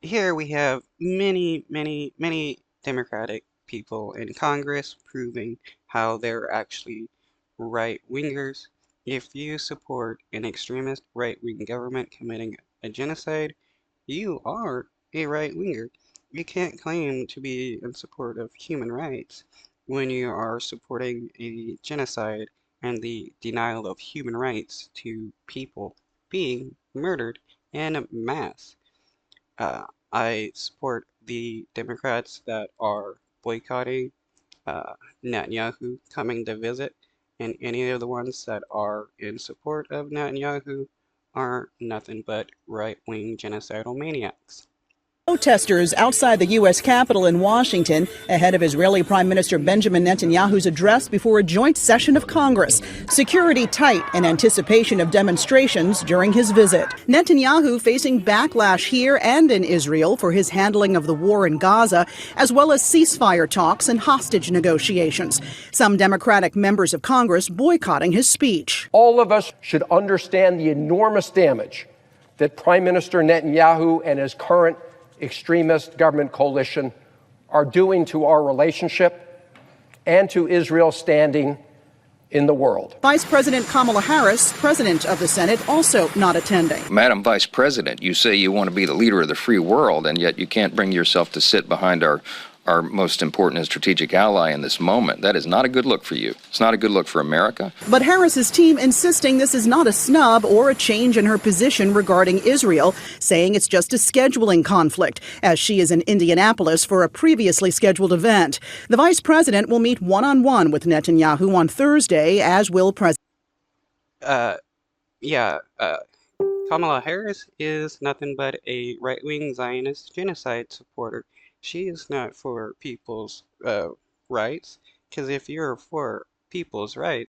here we have many Democratic people in Congress proving how they're actually right-wingers. If you support an extremist right-wing government committing a genocide, you are a right-winger. You can't claim to be in support of human rights when you are supporting a genocide and the denial of human rights to people being murdered en masse. I support the Democrats that are boycotting Netanyahu coming to visit, and any of the ones that are in support of Netanyahu are nothing but right-wing genocidal maniacs. Protesters outside the U.S. Capitol in Washington ahead of Israeli Prime Minister Benjamin Netanyahu's address before a joint session of Congress. Security tight in anticipation of demonstrations during his visit. Netanyahu facing backlash here and in Israel for his handling of the war in Gaza, as well as ceasefire talks and hostage negotiations. Some Democratic members of Congress boycotting his speech. All of us should understand the enormous damage that Prime Minister Netanyahu and his current extremist government coalition are doing to our relationship and to Israel's standing in the world. Vice President Kamala Harris, president of the Senate, also not attending. Madam Vice President, you say you want to be the leader of the free world, and yet you can't bring yourself to sit behind our most important and strategic ally in this moment. That is not a good look for you. It's not a good look for America. But Harris's team insisting this is not a snub or a change in her position regarding Israel, saying it's just a scheduling conflict, as she is in Indianapolis for a previously scheduled event. The vice president will meet one-on-one with Netanyahu on Thursday, as will President. Kamala Harris is nothing but a right-wing Zionist genocide supporter. She is not for people's rights, because if you're for people's rights,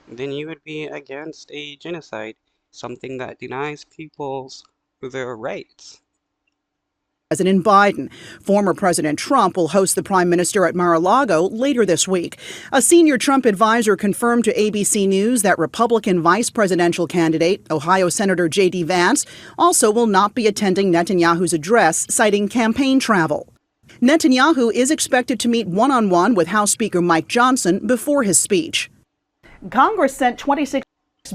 then you would be against a genocide, something that denies people's their rights. President Biden. Former President Trump will host the prime minister at Mar-a-Lago later this week. A senior Trump advisor confirmed to ABC News that Republican vice presidential candidate, Ohio Senator J.D. Vance, also will not be attending Netanyahu's address, citing campaign travel. Netanyahu is expected to meet one-on-one with House Speaker Mike Johnson before his speech. Congress sent $26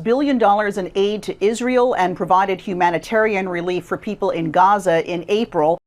billion in aid to Israel and provided humanitarian relief for people in Gaza in April.